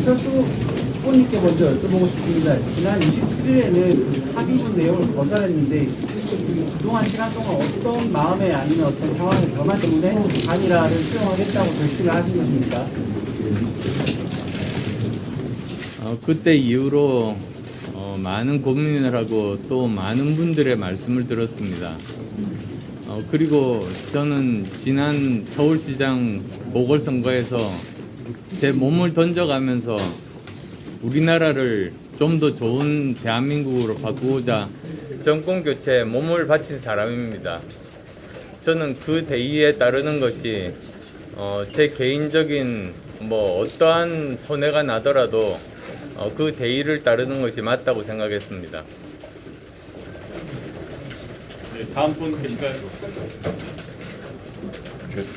안철수 후보님께 먼저 여쭤보고 싶습니다. 지난 27일에는 합의문 내용을 거절했는데 그동안 시간 동안 어떤 마음에 아니면 어떤 상황의 변화 때문에 단일화를 수용하겠다고 결심을 하신 것입니까? 그때 이후로 많은 고민을 하고 또 많은 분들의 말씀을 들었습니다. 그리고 저는 지난 서울시장 보궐선거에서 제 몸을 던져가면서 우리나라를 좀 더 좋은 대한민국으로 바꾸고자 정권 교체에 몸을 바친 사람입니다. 저는 그 대의에 따르는 것이 제 개인적인 어떠한 손해가 나더라도 그 대의를 따르는 것이 맞다고 생각했습니다. 네, 다음 분 계실까요?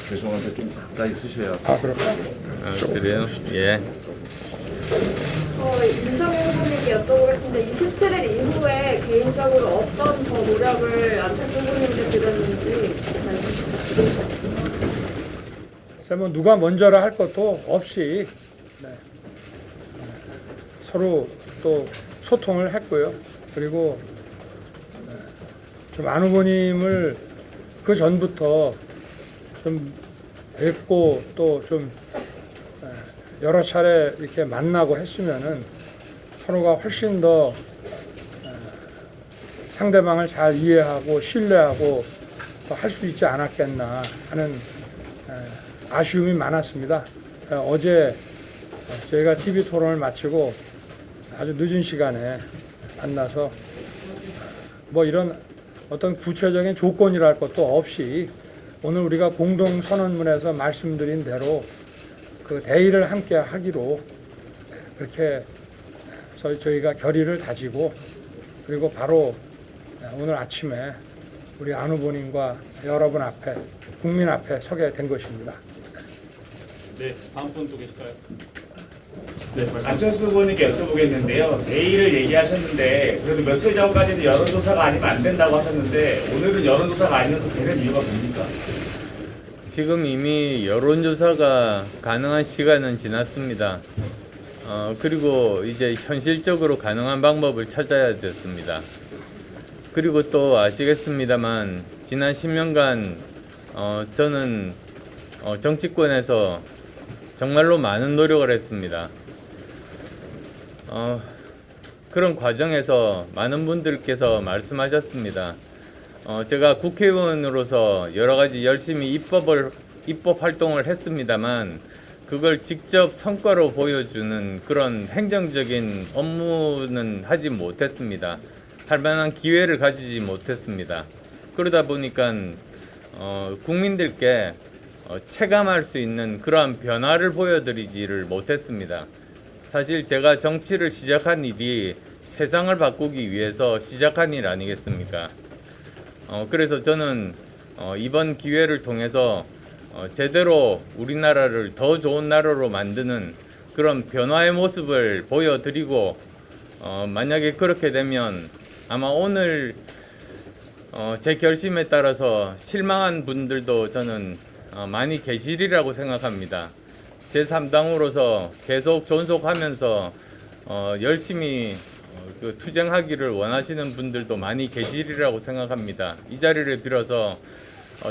죄송한데 좀 가까이 쓰셔야. 그래요? 예. 윤석열 후보님께 여쭤보겠습니다. 27일 이후에 개인적으로 어떤 더 노력을 안철수 후보님께 드렸는지 뭐 누가 먼저라 할 것도 없이 서로 또 소통을 했고요. 그리고 좀 안 후보님을 그 전부터 좀 뵙고 또 좀 여러 차례 이렇게 만나고 했으면은 서로가 훨씬 더 상대방을 잘 이해하고 신뢰하고 할 수 있지 않았겠나 하는 아쉬움이 많았습니다. 어제 저희가 TV 토론을 마치고 아주 늦은 시간에 만나서 이런 어떤 구체적인 조건이랄 것도 없이 오늘 우리가 공동선언문에서 말씀드린 대로 그 대의를 함께 하기로 그렇게 저희가 결의를 다지고 그리고 바로 오늘 아침에 우리 안 후보님과 여러분 앞에 국민 앞에 서게 된 것입니다. 네, 다음 분 또 계실까요? 네, 안철수 후보님께 여쭤보겠는데요. 내일을 얘기하셨는데 그래도 며칠 전까지는 여론조사가 아니면 안 된다고 하셨는데 오늘은 여론조사가 아니어도 되는 이유가 뭡니까? 지금 이미 여론조사가 가능한 시간은 지났습니다. 그리고 이제 현실적으로 가능한 방법을 찾아야 됐습니다. 그리고 또 아시겠습니다만 지난 10년간 저는 정치권에서 정말로 많은 노력을 했습니다. 그런 과정에서 많은 분들께서 말씀하셨습니다. 제가 국회의원으로서 여러 가지 열심히 입법 활동을 했습니다만 그걸 직접 성과로 보여주는 그런 행정적인 업무는 하지 못했습니다. 할 만한 기회를 가지지 못했습니다. 그러다 보니까 국민들께 체감할 수 있는 그러한 변화를 보여드리지를 못했습니다. 사실 제가 정치를 시작한 일이 세상을 바꾸기 위해서 시작한 일 아니겠습니까? 그래서 저는 이번 기회를 통해서 제대로 우리나라를 더 좋은 나라로 만드는 그런 변화의 모습을 보여드리고 만약에 그렇게 되면 아마 오늘 제 결심에 따라서 실망한 분들도 저는 많이 계시리라고 생각합니다. 제3당으로서 계속 존속하면서 열심히 투쟁하기를 원하시는 분들도 많이 계시리라고 생각합니다. 이 자리를 빌어서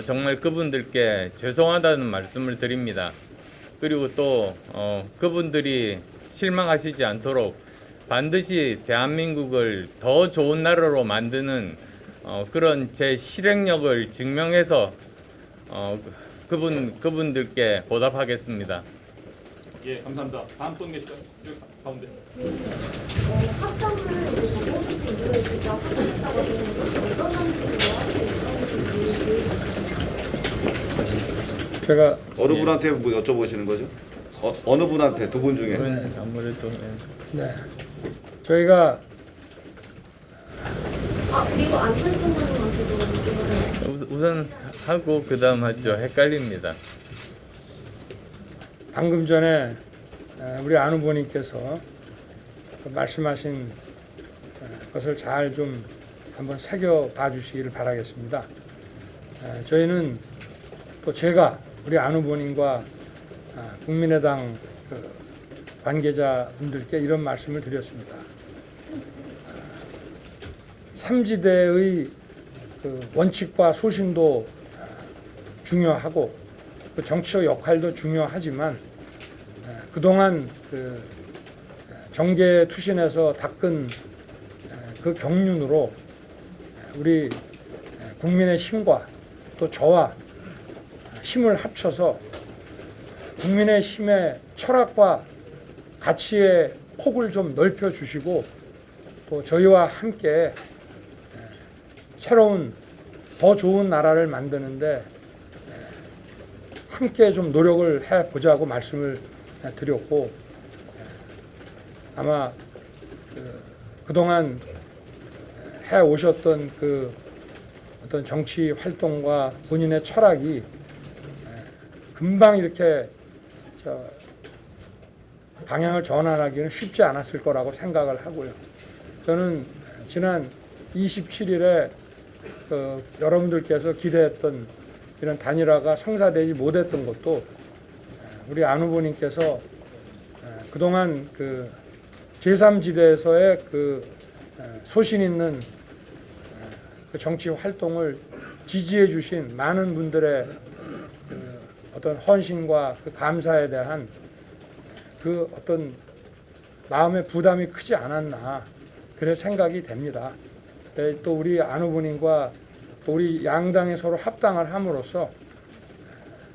정말 그분들께 죄송하다는 말씀을 드립니다. 그리고 또 그분들이 실망하시지 않도록 반드시 대한민국을 더 좋은 나라로 만드는 그런 제 실행력을 증명해서 그분들께 보답하겠습니다. 예, 감사합니다. 다음 분 계실까요? 여기 가운데. 합성을 정부인지 이후에 직접 하셨다고 하시는데 어떤 방식으로 하실지 제가 어느 분한테 뭐 여쭤보시는 거죠? 어느 분한테 두 분 중에? 아무래도 네 저희가 그리고 안철수 후보님한테도 여쭤보겠습니다. 우선 하고 그 다음 하죠. 헷갈립니다. 방금 전에 우리 안 후보님께서 말씀하신 것을 잘 좀 한번 새겨봐 주시기를 바라겠습니다. 저희는 또 제가 우리 안 후보님과 국민의당 관계자분들께 이런 말씀을 드렸습니다. 삼지대의 그 원칙과 소신도 중요하고 그 정치적 역할도 중요하지만 그동안 그 정계 투신에서 닦은 그 경륜으로 우리 국민의 힘과 또 저와 힘을 합쳐서 국민의 힘의 철학과 가치의 폭을 좀 넓혀 주시고 또 저희와 함께 새로운 더 좋은 나라를 만드는데 함께 좀 노력을 해보자고 말씀을 드렸고 아마 그동안 해오셨던 그 어떤 정치 활동과 본인의 철학이 금방 이렇게 방향을 전환하기는 쉽지 않았을 거라고 생각을 하고요. 저는 지난 27일에 여러분들께서 기대했던 이런 단일화가 성사되지 못했던 것도 우리 안 후보님께서 그동안 그 제3지대에서의 그 소신 있는 그 정치 활동을 지지해 주신 많은 분들의 그 어떤 헌신과 그 감사에 대한 그 어떤 마음의 부담이 크지 않았나 그런 생각이 됩니다. 또 우리 안 후보님과 또 우리 양당이 서로 합당을 함으로써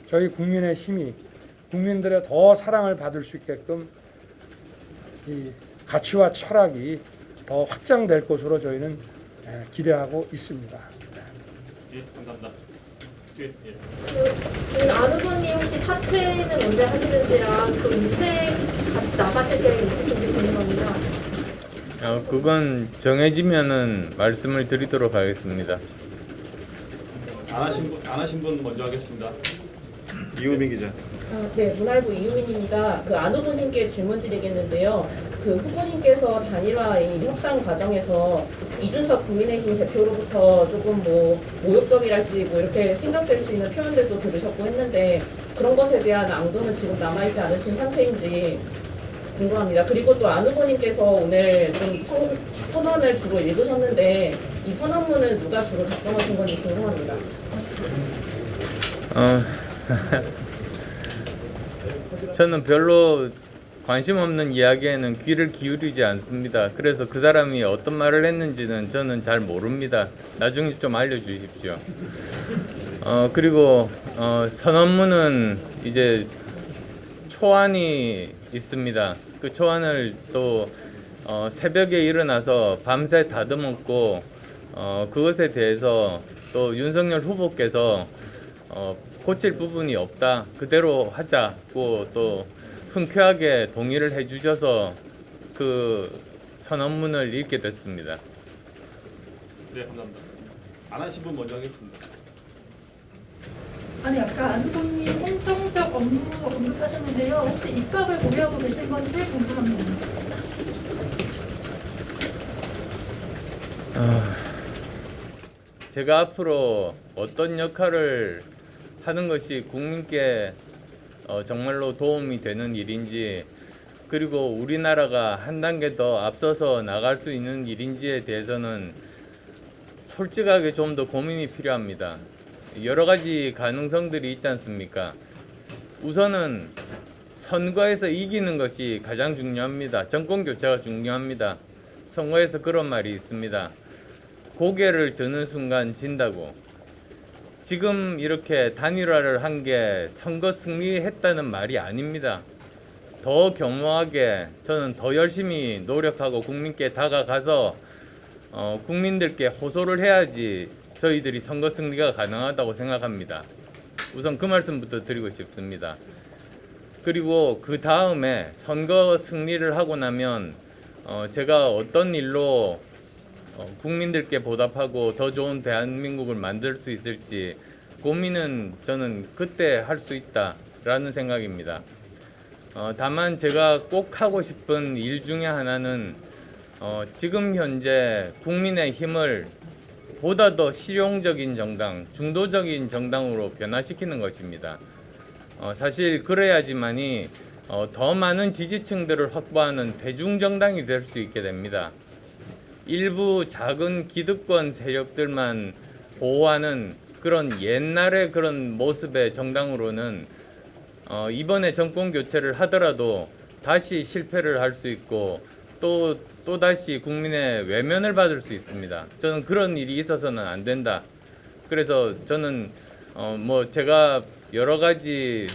저희 국민의 힘이 국민들의 더 사랑을 받을 수 있게끔 이 가치와 철학이 더 확장될 것으로 저희는 기대하고 있습니다. 예, 감사합니다. 예. 안 후보님 혹시 사퇴는 언제 하시는지랑 또 인생 같이 나가실 계획 있으신지 궁금합니다. 그건 정해지면은 말씀을 드리도록 하겠습니다. 안 하신 분 먼저 하겠습니다. 이우민 기자. 네, 문화일보 이유민입니다. 안 후보님께 질문 드리겠는데요. 그 후보님께서 단일화 이 협상 과정에서 이준석 국민의힘 대표로부터 조금 모욕적이랄지 이렇게 생각될 수 있는 표현들도 들으셨고 했는데 그런 것에 대한 앙금은 지금 남아있지 않으신 상태인지 궁금합니다. 그리고 또 안 후보님께서 오늘 좀 선언을 주로 읽으셨는데 이 선언문은 누가 주로 작성하신 건지 궁금합니다. 저는 별로 관심 없는 이야기에는 귀를 기울이지 않습니다. 그래서 그 사람이 어떤 말을 했는지는 저는 잘 모릅니다. 나중에 좀 알려주십시오. 그리고 선언문은 이제 초안이 있습니다. 그 초안을 또 새벽에 일어나서 밤새 다듬었고 그것에 대해서 또 윤석열 후보께서 고칠 부분이 없다. 그대로 하자고 또 흔쾌하게 동의를 해주셔서 그 선언문을 읽게 됐습니다. 네, 감사합니다. 안 하신 분 먼저 하겠습니다. 아니 아까 안 후보님 행정적 업무 언급하셨는데요. 혹시 입각을 고려하고 계신 건지 궁금합니다. 제가 앞으로 어떤 역할을 하는 것이 국민께 정말로 도움이 되는 일인지 그리고 우리나라가 한 단계 더 앞서서 나갈 수 있는 일인지에 대해서는 솔직하게 좀 더 고민이 필요합니다. 여러 가지 가능성들이 있지 않습니까? 우선은 선거에서 이기는 것이 가장 중요합니다. 정권 교체가 중요합니다. 선거에서 그런 말이 있습니다. 고개를 드는 순간 진다고. 지금 이렇게 단일화를 한 게 선거 승리했다는 말이 아닙니다. 더 겸허하게 저는 더 열심히 노력하고 국민께 다가가서 국민들께 호소를 해야지 저희들이 선거 승리가 가능하다고 생각합니다. 우선 그 말씀부터 드리고 싶습니다. 그리고 그 다음에 선거 승리를 하고 나면 제가 어떤 일로 국민들께 보답하고 더 좋은 대한민국을 만들 수 있을지 고민은 저는 그때 할 수 있다라는 생각입니다. 다만 제가 꼭 하고 싶은 일 중에 하나는 지금 현재 국민의힘을 보다 더 실용적인 정당, 중도적인 정당으로 변화시키는 것입니다. 사실 그래야지만이 더 많은 지지층들을 확보하는 대중정당이 될 수 있게 됩니다. 일부 작은 기득권 세력들만 보호하는 그런 옛날의 그런 모습의 정당으로는 이번에 정권 교체를 하더라도 다시 실패를 할 수 있고 또 다시 국민의 외면을 받을 수 있습니다. 저는 그런 일이 있어서는 안 된다. 그래서 저는 뭐 제가 여러 가지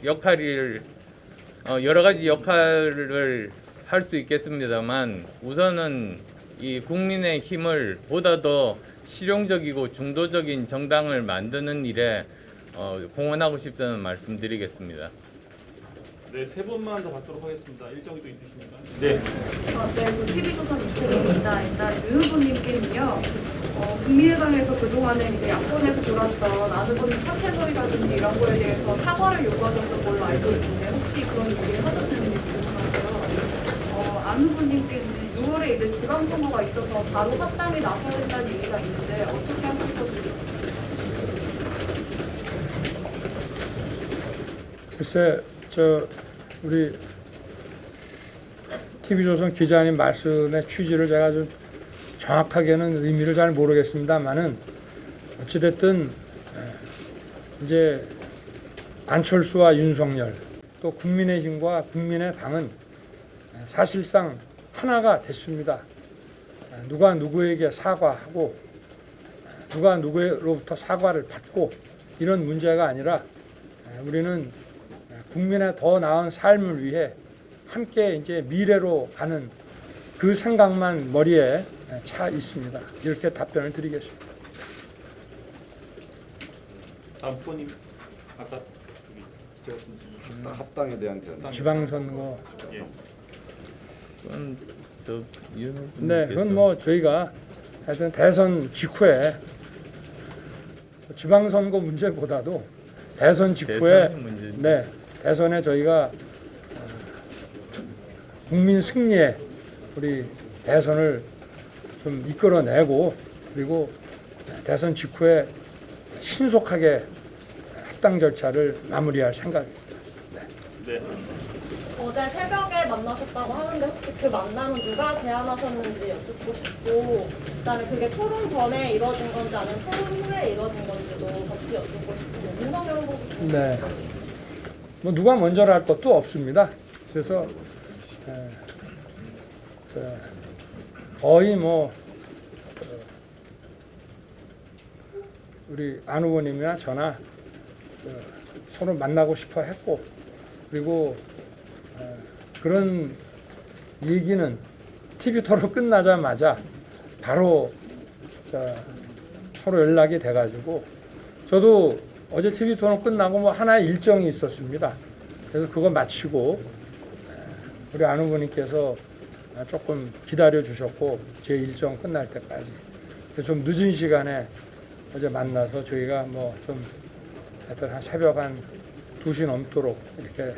역할을 할 수 있겠습니다만 우선은 이 국민의 힘을 보다 더 실용적이고 중도적인 정당을 만드는 일에 공헌하고 싶다는 말씀드리겠습니다. 네, 세 분만 더 받도록 하겠습니다. 일정이 또 있으시니까. 네. 네, TV조선 이채입니다. 일단 유 후보님께는요, 국민의당에서 그동안에 이제 야권에서 돌았던 아누보님 사퇴설이라든지 이런 거에 대해서 사과를 요구하셨던 걸로 알고 있는데 혹시 그런 얘기를 하셨는지 궁금한데요. 안 후보님께는 6월에 이제 지방선거가 있어서 바로 합당에 나서야 된다는 얘기가 있는데 어떻게 하실 건지. 글쎄, 우리 TV조선 기자님 말씀의 취지를 제가 좀 정확하게는 의미를 잘 모르겠습니다만은 어찌됐든 이제 안철수와 윤석열 또 국민의힘과 국민의당은 사실상 하나가 됐습니다. 누가 누구에게 사과하고 누가 누구로부터 사과를 받고 이런 문제가 아니라 우리는 국민의 더 나은 삶을 위해 함께 이제 미래로 가는 그 생각만 머리에 차 있습니다. 이렇게 답변을 드리겠습니다. 다음 후보님 아까 제가 합당에 대한 견해. 지방선거. 예. 그건 네, 그건 뭐 저희가 하여튼 대선 직후에 지방선거 문제보다도 대선 직후에 네, 대선에 저희가 국민 승리에 우리 대선을 좀 이끌어내고 그리고 대선 직후에 신속하게 합당 절차를 마무리할 생각입니다. 네. 어제 새벽에 만나셨다고 하는데 혹시 그 만남은 누가 제안하셨는지 여쭙고 싶고 그다음에 그게 토론 전에 이루어진 건지 아니면 토론 후에 이루어진 건지도 같이 여쭙고 싶고 윤석열 후보. 네. 뭐 누가 먼저를 할 것도 없습니다. 그래서 거의 뭐 우리 안 후보님이나 저나 서로 만나고 싶어 했고 그리고 그런 얘기는 TV 토론 끝나자마자 바로 서로 연락이 돼가지고 저도 어제 TV 토론 끝나고 뭐 하나의 일정이 있었습니다. 그래서 그거 마치고 우리 안 후보님께서 조금 기다려 주셨고 제 일정 끝날 때까지 좀 늦은 시간에 어제 만나서 저희가 뭐 좀 하여튼 한 새벽 한 2시 넘도록 이렇게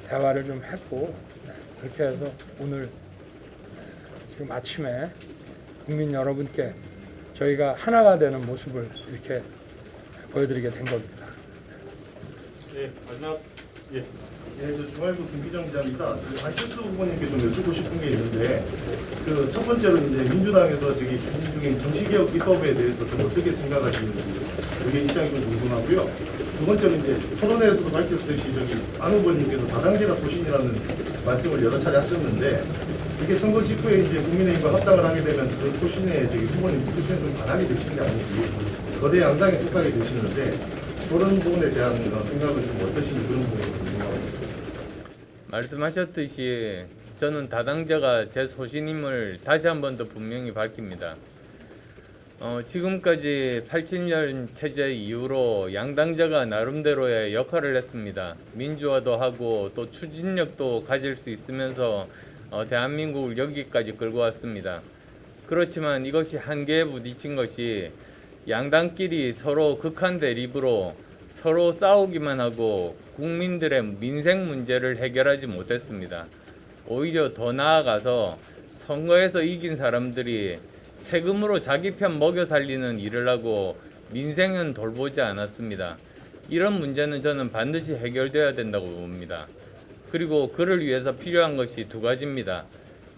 대화를 좀 했고 그렇게 해서 오늘 지금 아침에 국민 여러분께 저희가 하나가 되는 모습을 이렇게 보여드리게 된 겁니다. 네, 마지막 예. 네, 저 중앙일보 김기정 기자입니다. 안철수 후보님께 좀 여쭙고 싶은 게 있는데, 그 첫 번째로 이제 민주당에서 저기 추진 중인 정치개혁 입법에 대해서 좀 어떻게 생각하시는지, 그게 입장이 좀 궁금하고요. 두 번째로 이제 토론회에서도 밝혔듯이 저기 안 후보님께서 다당제가 소신이라는 말씀을 여러 차례 하셨는데, 이게 선거 직후에 이제 국민의힘과 합당을 하게 되면 그 소신에 저기 후보님 투표에 좀 반하게 되시는 게 아닌지, 거대 양상에 속하게 되시는데, 그런 부분에 대한 생각은 좀 어떠신지 그런 부분이 궁금합니다. 말씀하셨듯이 저는 다당제가 제 소신임을 다시 한 번 더 분명히 밝힙니다. 지금까지 87년 체제 이후로 양당제가 나름대로의 역할을 했습니다. 민주화도 하고 또 추진력도 가질 수 있으면서 대한민국을 여기까지 끌고 왔습니다. 그렇지만 이것이 한계에 부딪힌 것이 양당끼리 서로 극한 대립으로 서로 싸우기만 하고 국민들의 민생 문제를 해결하지 못했습니다. 오히려 더 나아가서 선거에서 이긴 사람들이 세금으로 자기 편 먹여 살리는 일을 하고 민생은 돌보지 않았습니다. 이런 문제는 저는 반드시 해결돼야 된다고 봅니다. 그리고 그를 위해서 필요한 것이 두 가지입니다.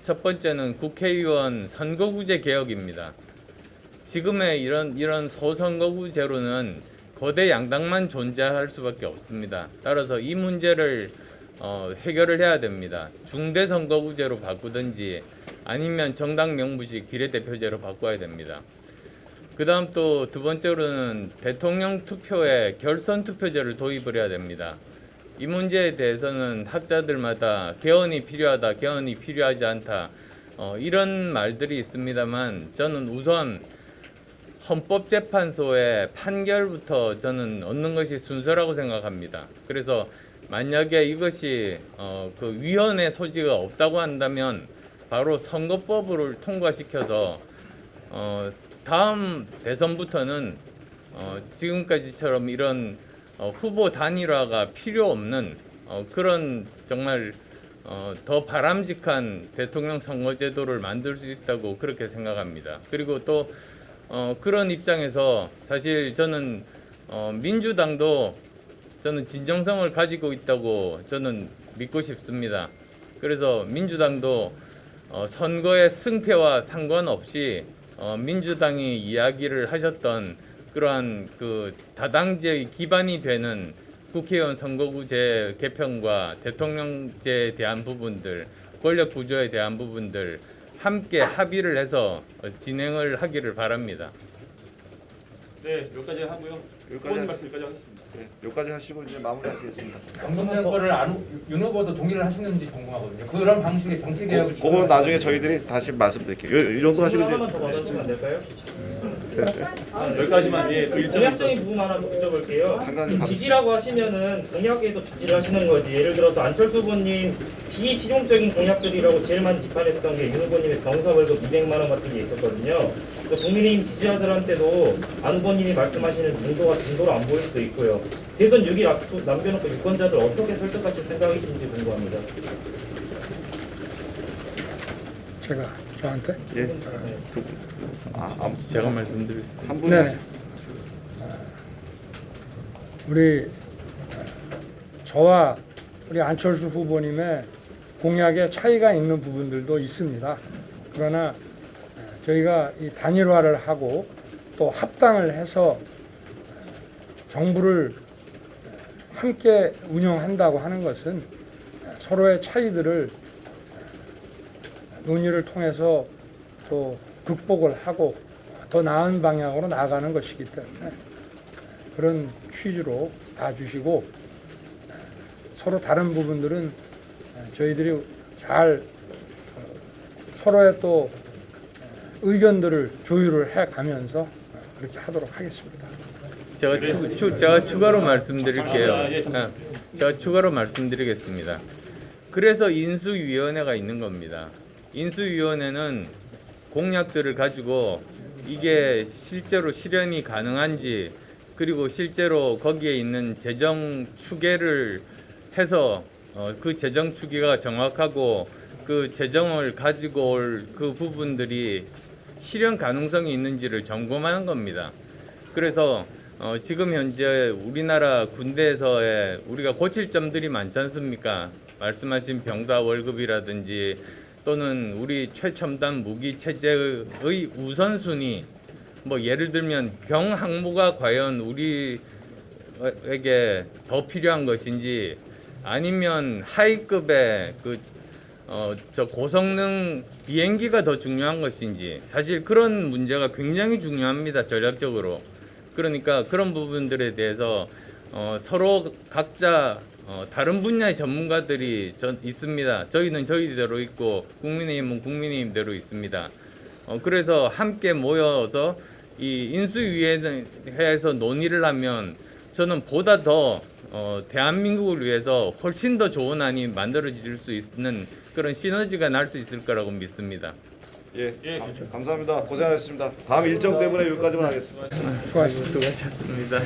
첫 번째는 국회의원 선거구제 개혁입니다. 지금의 이런 소선거구제로는 거대 양당만 존재할 수밖에 없습니다. 따라서 이 문제를 해결을 해야 됩니다. 중대선거구제로 바꾸든지 아니면 정당 명부식 비례대표제로 바꿔야 됩니다. 그 다음 또 두 번째로는 대통령 투표에 결선 투표제를 도입을 해야 됩니다. 이 문제에 대해서는 학자들마다 개헌이 필요하다, 개헌이 필요하지 않다 이런 말들이 있습니다만 저는 우선 헌법재판소의 판결부터 저는 얻는 것이 순서라고 생각합니다. 그래서 만약에 이것이 그 위헌의 소지가 없다고 한다면 바로 선거법을 통과시켜서 다음 대선부터는 지금까지처럼 이런 후보 단일화가 필요 없는 그런 정말 더 바람직한 대통령 선거제도를 만들 수 있다고 그렇게 생각합니다. 그리고 또 그런 입장에서 사실 저는 민주당도 저는 진정성을 가지고 있다고 저는 믿고 싶습니다. 그래서 민주당도 선거의 승패와 상관없이 민주당이 이야기를 하셨던 그러한 그 다당제의 기반이 되는 국회의원 선거구제 개편과 대통령제에 대한 부분들, 권력 구조에 대한 부분들 함께 합의를 해서 진행을 하기를 바랍니다. 네, 여기까지 하고요. 후보님 말씀 여기까지 하겠습니다. 네, 여기까지 하시고 이제 마무리하시겠습니다. 방금 거를 윤 후보도 동의를 하시는지 궁금하거든요. 그런 방식의 정치 개혁을 그거는 나중에 저희들이 다시 말씀드릴게요. 이 정도 하시고 이제 하나만 더 받아주시면 안 될까요? 여기까지만 예, 그 일정 공약적인 부분 하나 여쭤볼게요. 잠깐 지지라고 하시면은 공약에도 지지를 하시는 거지. 예를 들어서 안철수 후보님 비실용적인 공약들이라고 제일 많이 비판했던 게 윤 후보님의 병사 월급 200만 원 같은 게 있었거든요. 그래서 국민의힘 지지자들한테도 안 후보님이 말씀하시는 중도로 안 보일 수도 있고요. 대선 6일 앞두고 남겨놓고 유권자들 어떻게 설득하실 생각이신지 궁금합니다. 제가 저한테 예. 제가 말씀드리겠습니다. 한 분이 네. 우리 저와 우리 안철수 후보님의 공약에 차이가 있는 부분들도 있습니다. 그러나 저희가 이 단일화를 하고 또 합당을 해서 정부를 함께 운영한다고 하는 것은 서로의 차이들을 논의를 통해서 또 극복을 하고 더 나은 방향으로 나아가는 것이기 때문에 그런 취지로 봐주시고 서로 다른 부분들은 저희들이 잘 서로의 또 의견들을 조율을 해가면서 그렇게 하도록 하겠습니다. 제가 추가로 말씀드릴게요. 제가 추가로 말씀드리겠습니다. 그래서 인수위원회가 있는 겁니다. 인수위원회는 공약들을 가지고 이게 실제로 실현이 가능한지 그리고 실제로 거기에 있는 재정 추계를 해서 그 재정 추계가 정확하고 그 재정을 가지고 올 그 부분들이 실현 가능성이 있는지를 점검하는 겁니다. 그래서 지금 현재 우리나라 군대에서의 우리가 고칠 점들이 많지 않습니까? 말씀하신 병사 월급이라든지 또는 우리 최첨단 무기 체제의 우선순위 뭐 예를 들면 경항모가 과연 우리에게 더 필요한 것인지 아니면 하이급의 저 고성능 비행기가 더 중요한 것인지 사실 그런 문제가 굉장히 중요합니다. 전략적으로. 그러니까 그런 부분들에 대해서 서로 각자 다른 분야의 전문가들이 있습니다. 저희는 저희대로 있고 국민의힘은 국민의힘대로 있습니다. 그래서 함께 모여서 이 인수위원회에서 논의를 하면 저는 보다 더 대한민국을 위해서 훨씬 더 좋은 안이 만들어질 수 있는 그런 시너지가 날 수 있을 거라고 믿습니다. 예, 감사합니다. 고생하셨습니다. 다음 일정 때문에 여기까지만 하겠습니다. 수고하셨습니다.